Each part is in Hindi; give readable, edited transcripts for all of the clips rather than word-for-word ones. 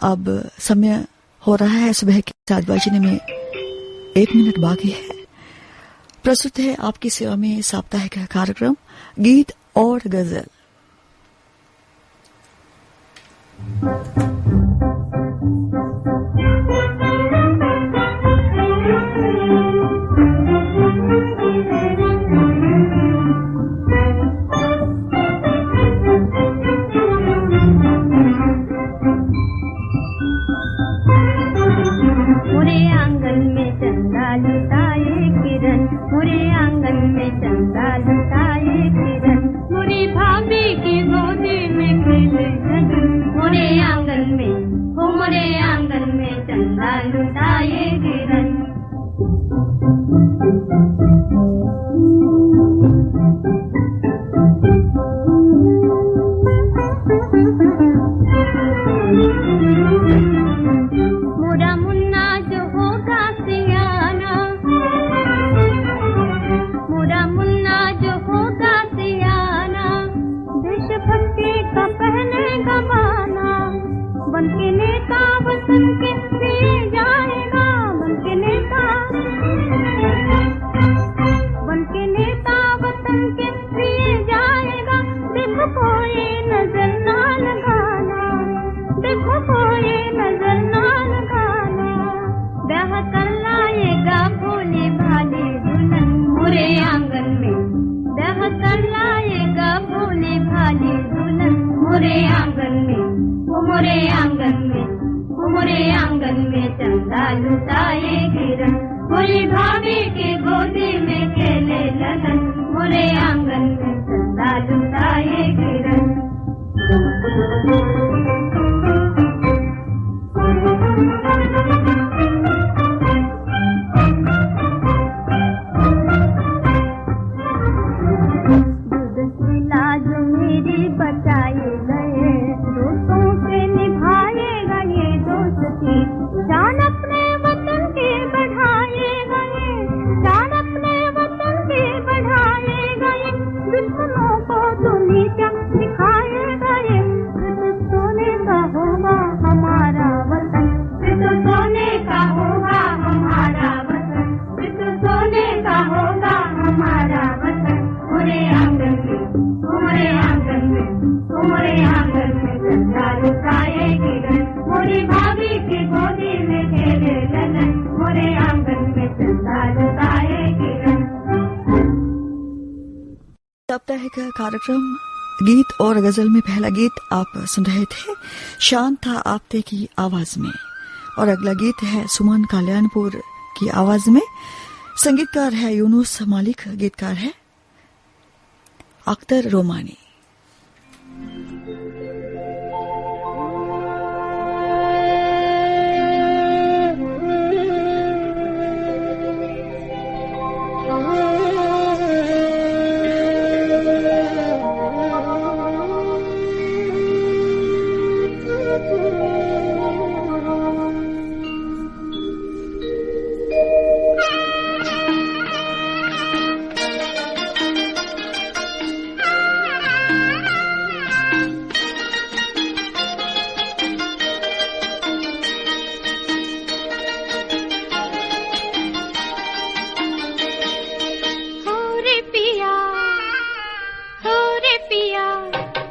अब समय हो रहा है सुबह के 7 बजने में 1 मिनट बाकी है। प्रस्तुत है आपकी सेवा में साप्ताहिक कार्यक्रम गीत और गजल। साप्ताहिक कार्यक्रम गीत और गजल में पहला गीत आप सुन रहे थे शान था आपते की आवाज में, और अगला गीत है सुमन कल्याणपुर की आवाज में। संगीतकार है यूनुस मालिक, गीतकार है अख्तर रोमानी।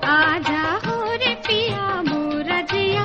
आजा हो रे पिया मोरा जिया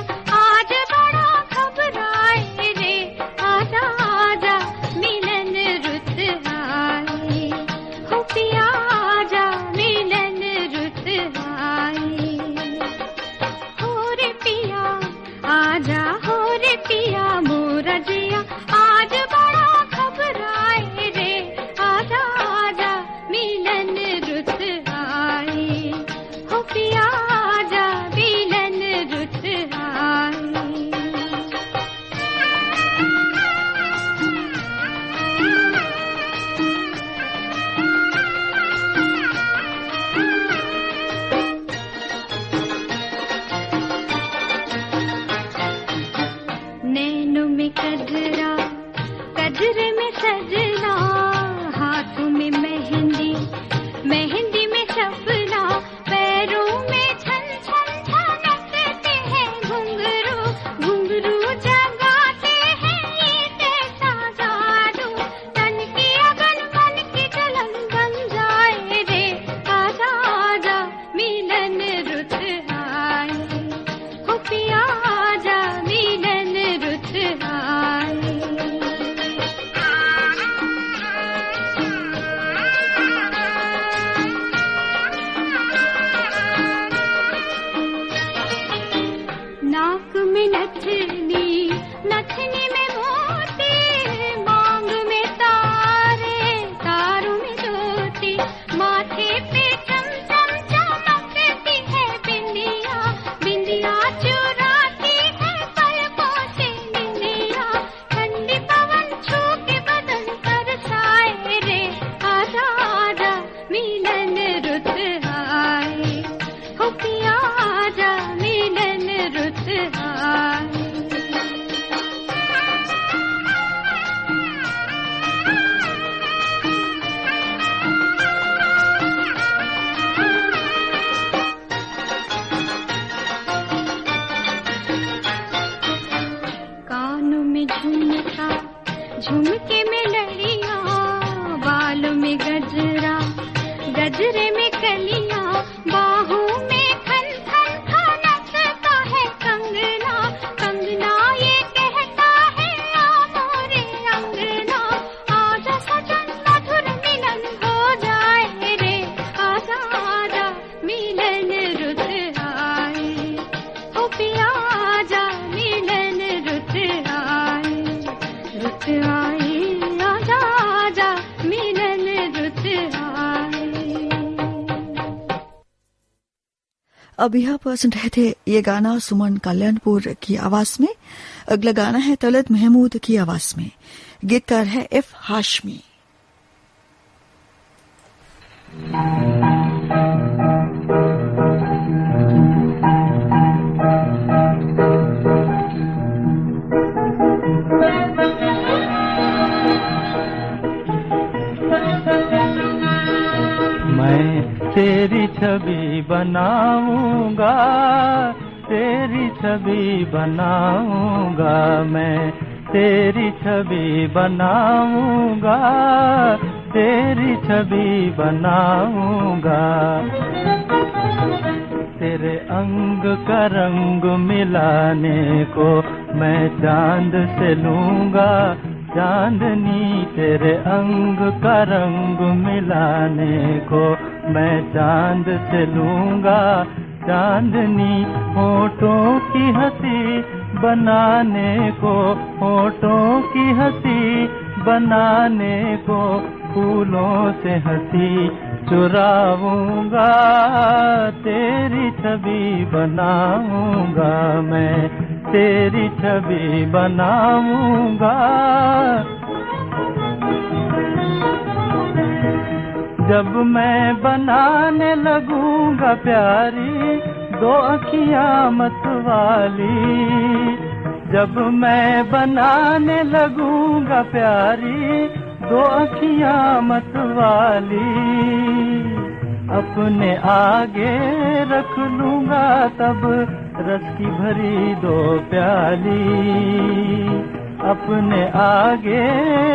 नाक में नथनी, नथनी में मोती, मांग में तारे, तारों में ज्योति, माथे पे चमचम चमकती है बिंदिया, बिंदिया चुराती है पलकों से निंदिया, ठंडी पवन छू के बदन पर छाए रे, आजा आजा मिलन रुत आए, हो पिया आजा मिलन रुत आए। कानों में झुमका, झुमके में लड़िया, बालों में गजरा, गजरे में कलियां, बाहों में खन खन खनकता है कंगना, कंगना ये कहता है आ मोरे अंगना, आजा सजन मधुर मिलन हो जाए रे, आजा आजा मिलन रुत आए, हो पिया आजा मिलन रुत आए, रुत आए, आजा आजा मिलन रुत आए। अब यहाँ पर सुन रहे थे ये गाना सुमन कल्याणपुर की आवाज में। अगला गाना है तलत महमूद की आवाज में, गीतकार है एफ हाशमी। मैं तेरी छवि बनाऊंगा, तेरी छवि बनाऊंगा, मैं तेरी छवि बनाऊंगा, तेरी छवि बनाऊंगा, तेरे अंग का रंग मिलाने को मैं चांद से लूंगा चांदनी, तेरे अंग का रंग मिलाने को मैं चांद से लूंगा चांदनी, होठों की हंसी बनाने को, होठों की हंसी बनाने को फूलों से हंसी चुराऊंगा, तेरी छवि बनाऊंगा, मैं तेरी छवि बनाऊंगा। जब मैं बनाने लगूंगा प्यारी दो अखियां मतवाली, जब मैं बनाने लगूंगा प्यारी दो अखियां मतवाली, अपने आगे रख लूंगा तब रस की भरी दो प्याली, अपने आगे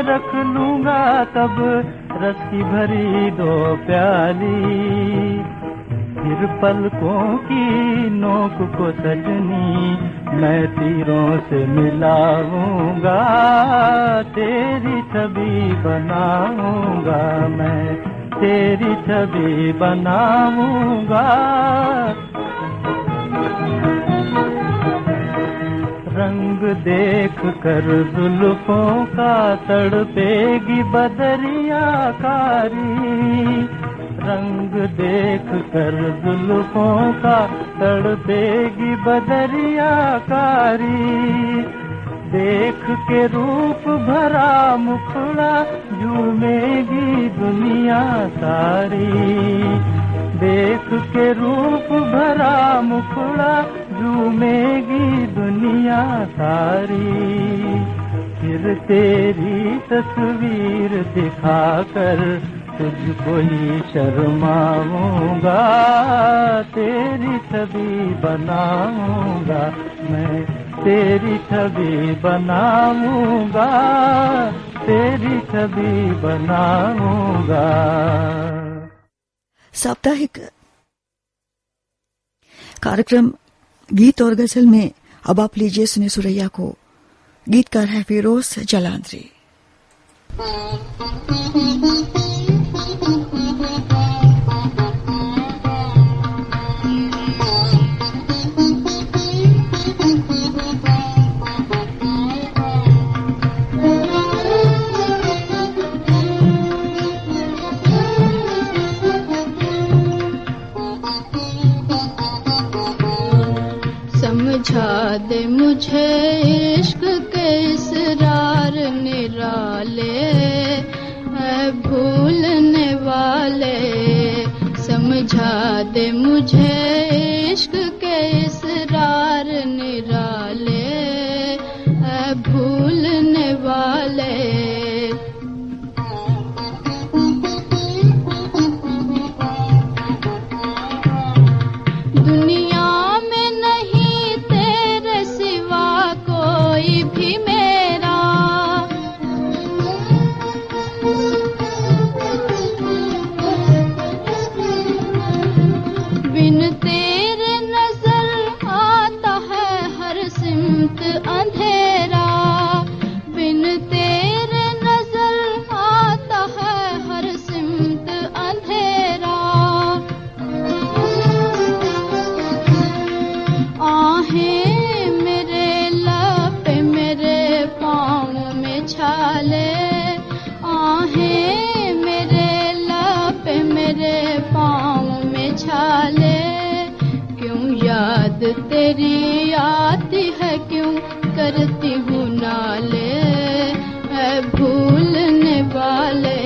रख लूंगा तब रस की भरी दो प्याली, फिर पलकों की नोक को सजनी मैं तीरों से मिलाऊंगा, तेरी छवि बनाऊंगा, मैं तेरी छवि बनाऊंगा। रंग देख कर जुल्फों का तड़पेगी बदरिया कारी, रंग देख कर जुल्फों का तड़पेगी बदरिया कारी, देख के रूप भरा मुखड़ा झूमेगी दुनिया सारी, देख के रूप भरा मुखड़ा झूमेगी दुनिया सारी, फिर तेरी तस्वीर दिखाकर तुझको ही शर्माऊंगा, तेरी छवि बनाऊंगा, मैं तेरी छवि बनाऊंगा, तेरी छवि बनाऊंगा। साप्ताहिक कार्यक्रम गीत और गजल में अब आप लीजिए सुने सुरैया को। गीतकार है फिरोज जलांधरी। मुझे इश्क के इसरार निराले, है भूलने वाले। समझा दे मुझे इश्क के इसरार निराले, है भूलने वाले। दुनिया में नहीं तेरे सिवा कोई भी मेरा, बिन तेरे नजर आता है हर सिमत अंधेरा, बिन तेरे नजर आता है हर सिमत अंधेरा। आहें मेरे लब मेरे पाँव में छाले, आहें मेरे लब मेरे पाँव में छाले। क्यों याद तेरी आती है, क्यों करती हूँ नाले, है भूलने वाले।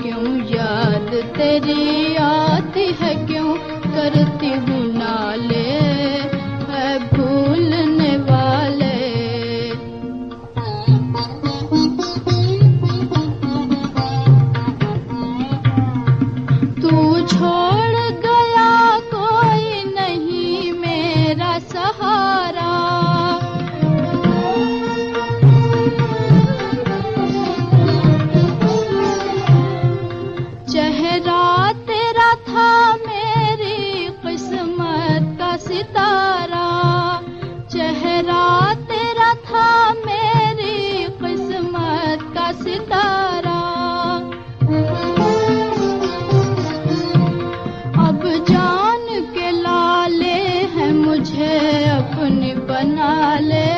क्यों याद तेरी आती है, क्यों करती हूँ नाले, है भूलने वाले। तू छोड़ गया कोई नहीं मेरा सहारा, चेहरा तेरा था मेरी किस्मत का सितारा, चेहरा तेरा था मेरी किस्मत का सितारा। अब जान के लाले हैं मुझे अपनी बना ले,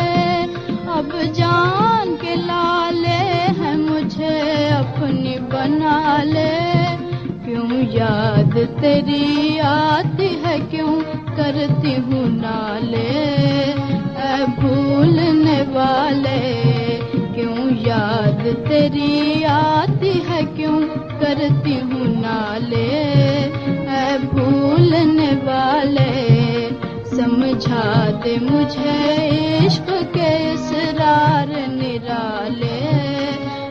अब जान के लाले हैं मुझे अपनी बना ले। क्यों याद तेरी आती है, क्यों करती हूँ नाले, है भूलने वाले। क्यों याद तेरी आती है, क्यों करती हूँ नाले, है भूलने वाले। समझा दे मुझे इश्क के इसरार निराले,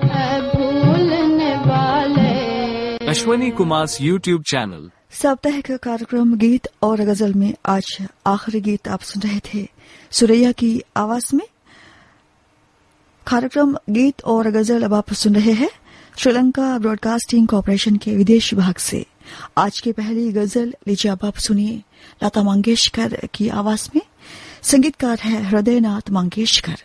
है भूलने वाले। Ashwani Kumar YouTube channel. साप्ताहिक कार्यक्रम गीत और गजल में आज आखिरी गीत आप सुन रहे थे सुरैया की आवाज में। कार्यक्रम गीत और गजल अब आप सुन रहे हैं श्रीलंका ब्रॉडकास्टिंग कॉरपोरेशन के विदेश विभाग से। आज की पहली गजल लीजिए अब आप सुनिए लता मंगेशकर की आवाज में। संगीतकार है हृदयनाथ मंगेशकर।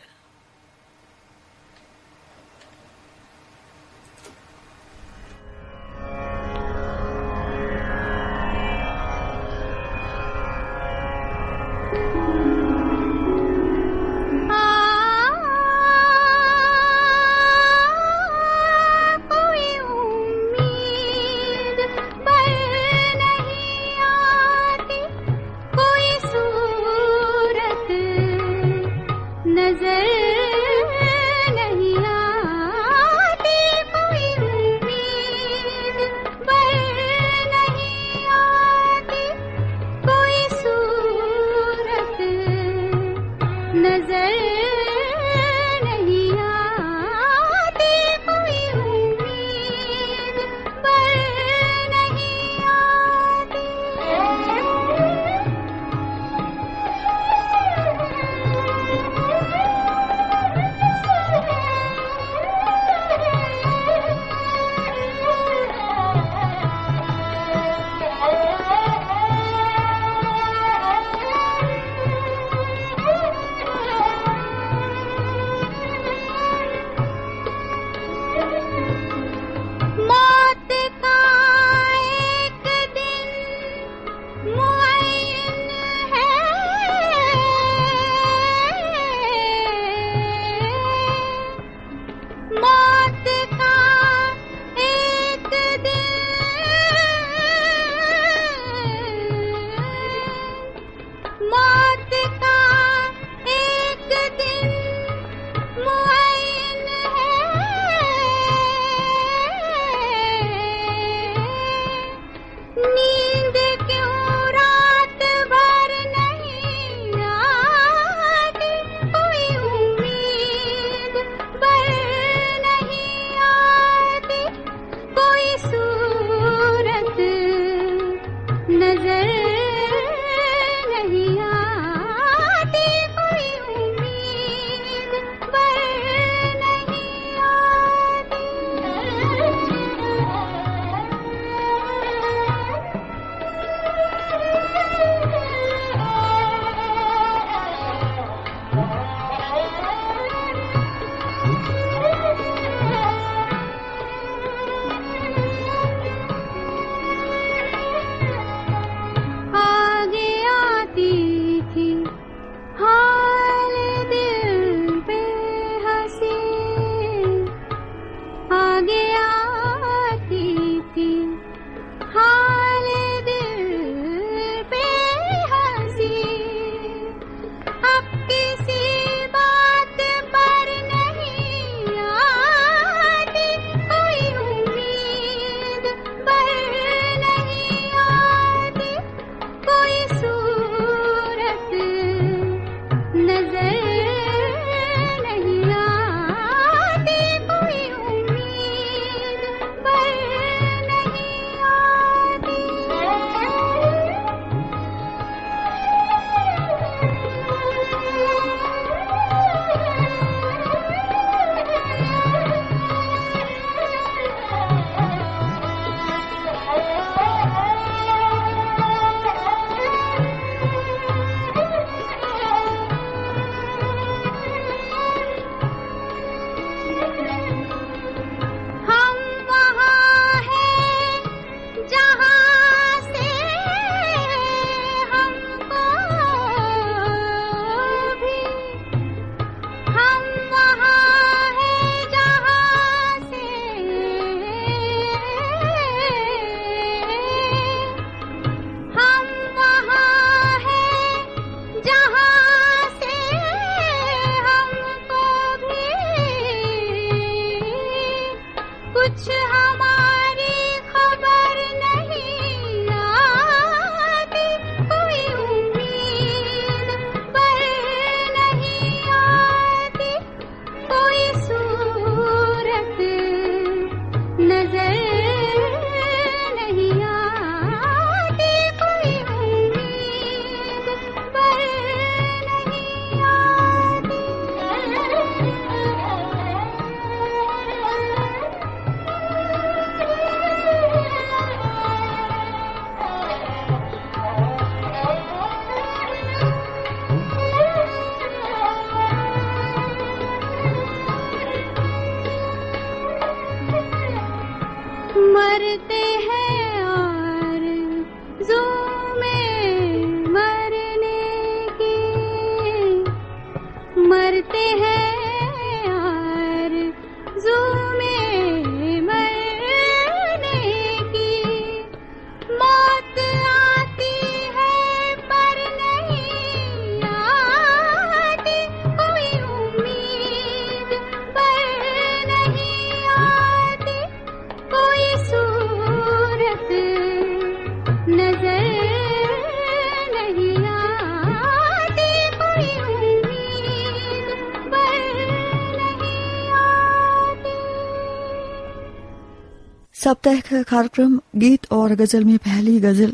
साप्ताहिक कार्यक्रम गीत और गजल में पहली गजल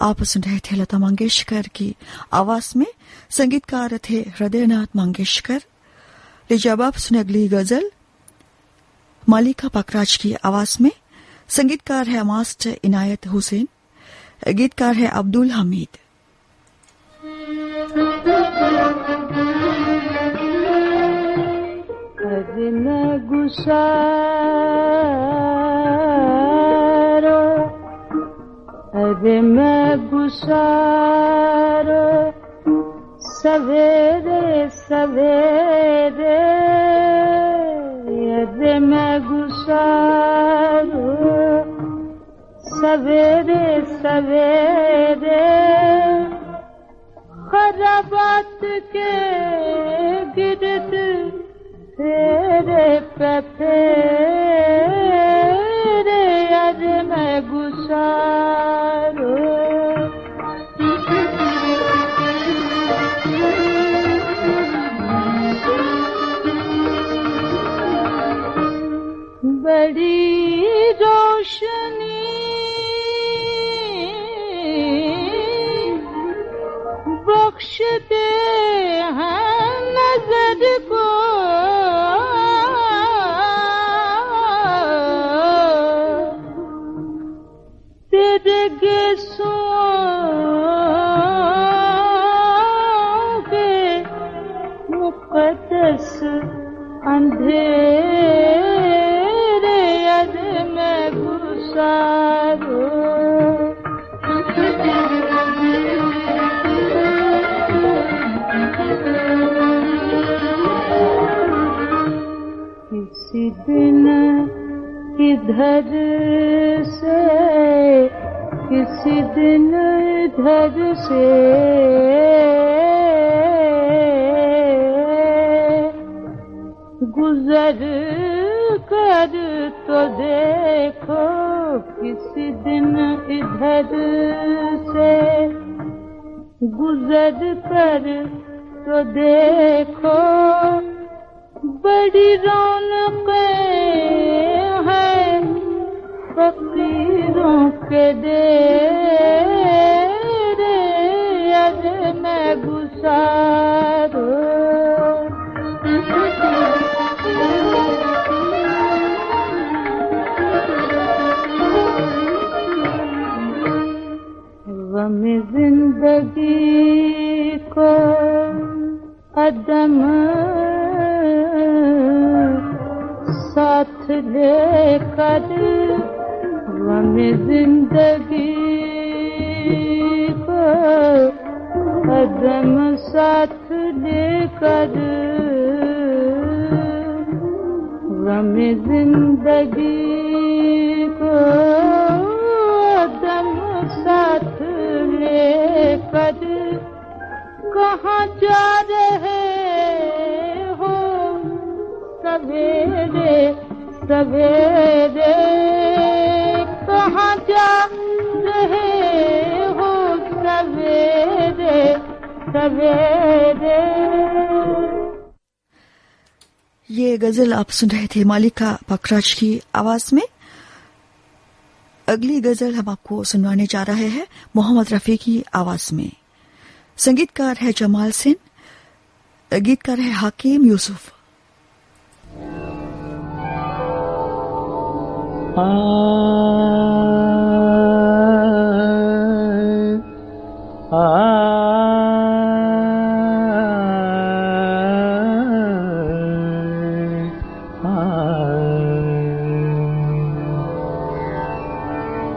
आप सुन रहे थे लता मंगेशकर की आवाज में। संगीतकार थे हृदयनाथ मंगेशकर। लीजिए अब आप सुने अगली गजल मालिका पखराज की आवाज में। संगीतकार है मास्टर इनायत हुसैन, गीतकार है अब्दुल हमीद। अरे मैं गुसारो सवेरे सवेरे, अरे मैं गुसारो सवेरे सवेरे, खराबात के गिरद तेरे पे फेरे, अरे मैं गुसारो बड़ी रोशनी बख्श दे हैं नजर को, तेरे गेसों के मुक़द्दस अंधेरे, अरे मैं गुसारो किसी दिन इधर से, किसी दिन इधर से, गुजर कर तो देखो, किसी दिन इधर से गुजर कर तो देखो, बड़ी रौनकें हैं फकीरों के डेरे, अरे मैं गुसारो गम जिंदगी को अदम साथ लेकर, गम जिंदगी को अदम साथ लेकर, गम जिंदगी को अदम साथ लेकर, कहाँ जा रहे हो सवेरे सवेरे, कहाँ जा रहे हो सवेरे सवेरे। ये गजल आप सुन रहे थे मालिका पखराज की आवाज में। अगली गजल हम आपको सुनवाने जा रहे हैं मोहम्मद रफी की आवाज में। संगीतकार है जमाल सिंह, गीतकार है हकीम यूसुफ।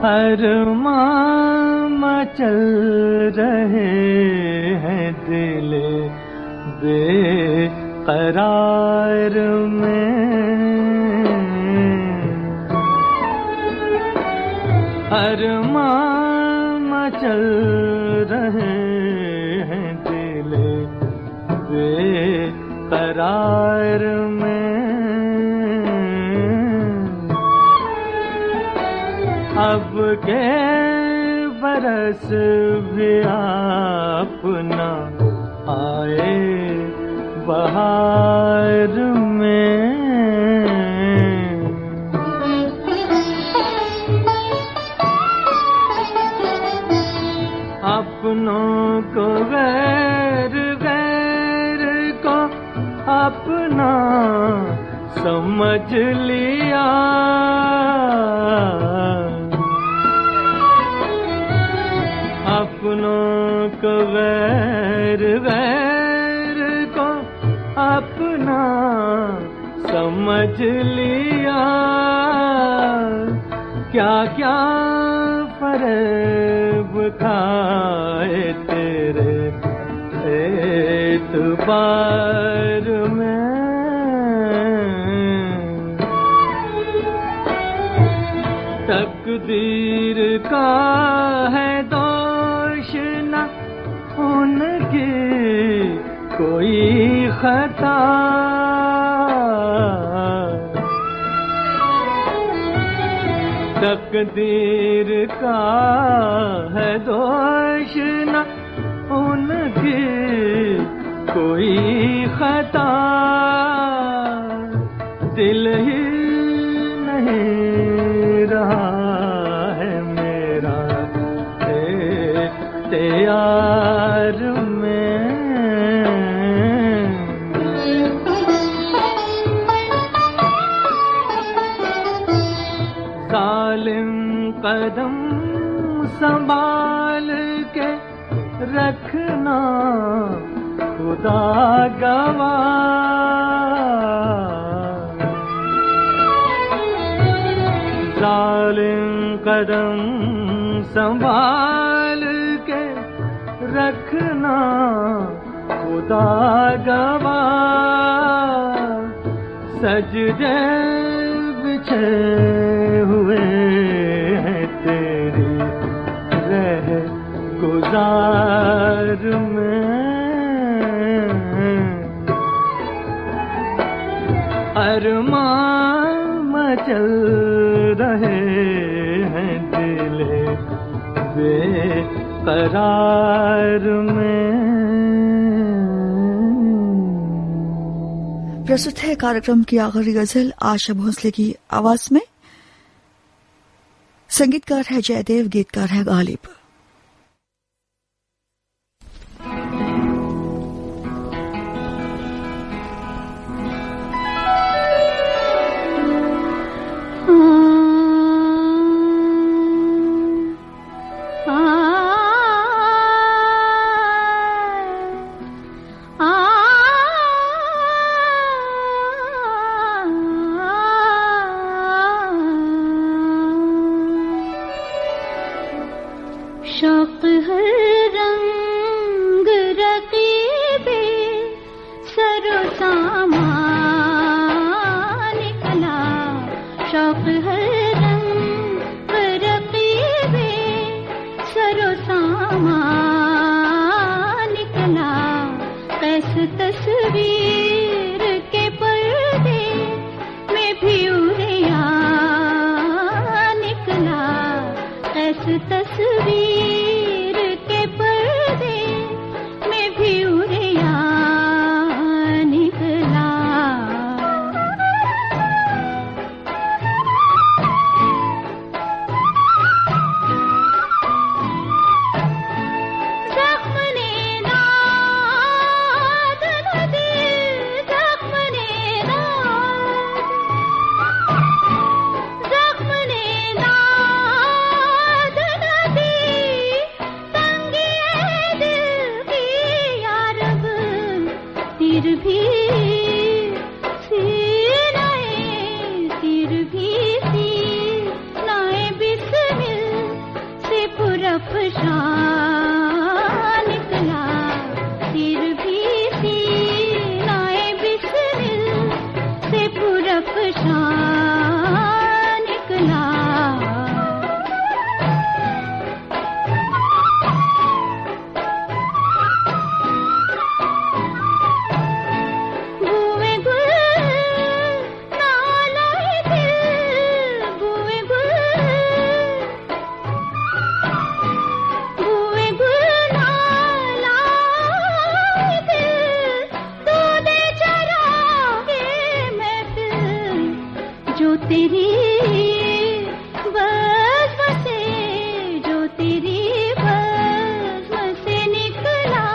अरमान मचल रहे हैं दिल बेकरार में, अरमान मचल रहे हैं दिल बेकरार में, अब के बरस भी अपना आए बहार में, अपना समझ लिया, अपनों को वैर, वैर को अपना समझ लिया। क्या क्या फरेब खाए तेरे एतबार में, तकदीर का है दोष न उनकी कोई खता, तकदीर का है दोष न उनकी कोई खता, दिल ही नहीं रहा है मेरा यार में। जालिम कदम संभाल के रखना खुदा गवाह, जालिम कदम संभाल के रखना खुदा गवाह, सजदे बिछे हुए हैं तेरी रह गुजार में, अरमान मचल रहे हैं दिले बेकरार में। प्रस्तुत है कार्यक्रम की आखिरी गजल आशा भोसले की आवाज में। संगीतकार है जयदेव, गीतकार है गालिब। शौक हर रंग रकीबे सरो सामान निकला, शौक हर रंग रकीबे सरो सामान निकला, कैस तस्वीर के पर्दे में भी उड़िया निकला, कैस तस्वीर के पर्दे में भी उड़िया निकला। जख्म ने नाद न दी, जख्म ने नाद, जख्म ने नाद न दी, तंगिए दिल की यारब तीर भी सीनाए, तीर भी सीनाए बिस्मिल से पुरफ़शान निकला, तीर भी सीनाए बिस्मिल से पुरफ़शान निकला। बुए गुल नालाए दिल, बुए गुल, बुए गुल नालाए दिल, दूधे चरागे महफिल, जो तेरी बज़्म से, जो तेरी बज़्म से निकला,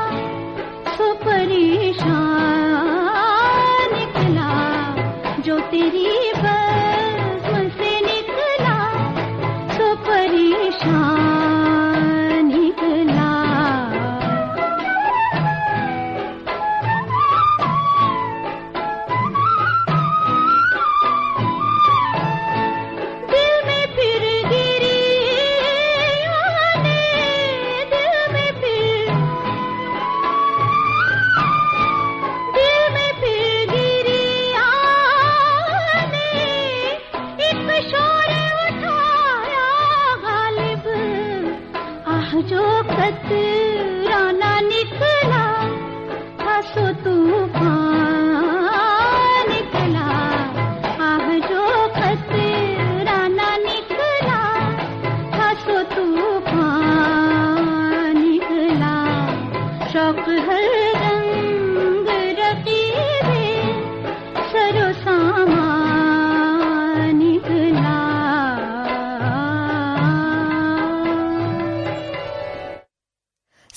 सो परेशान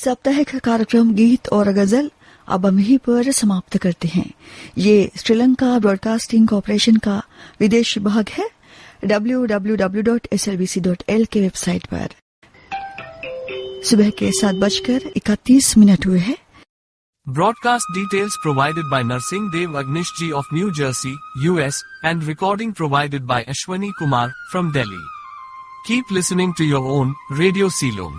साप्ताहिक कार्यक्रम गीत और गजल अब हम यहीं पर समाप्त करते हैं। ये श्रीलंका ब्रॉडकास्टिंग कॉर्पोरेशन का विदेश विभाग है। www.slbc.l के वेबसाइट पर सुबह के 7:31 हुए हैं। Broadcast details provided by Narsingh Dev Agnish Ji of New Jersey, US, and recording provided by Ashwani Kumar from Delhi. Keep listening to your own Radio Ceylon.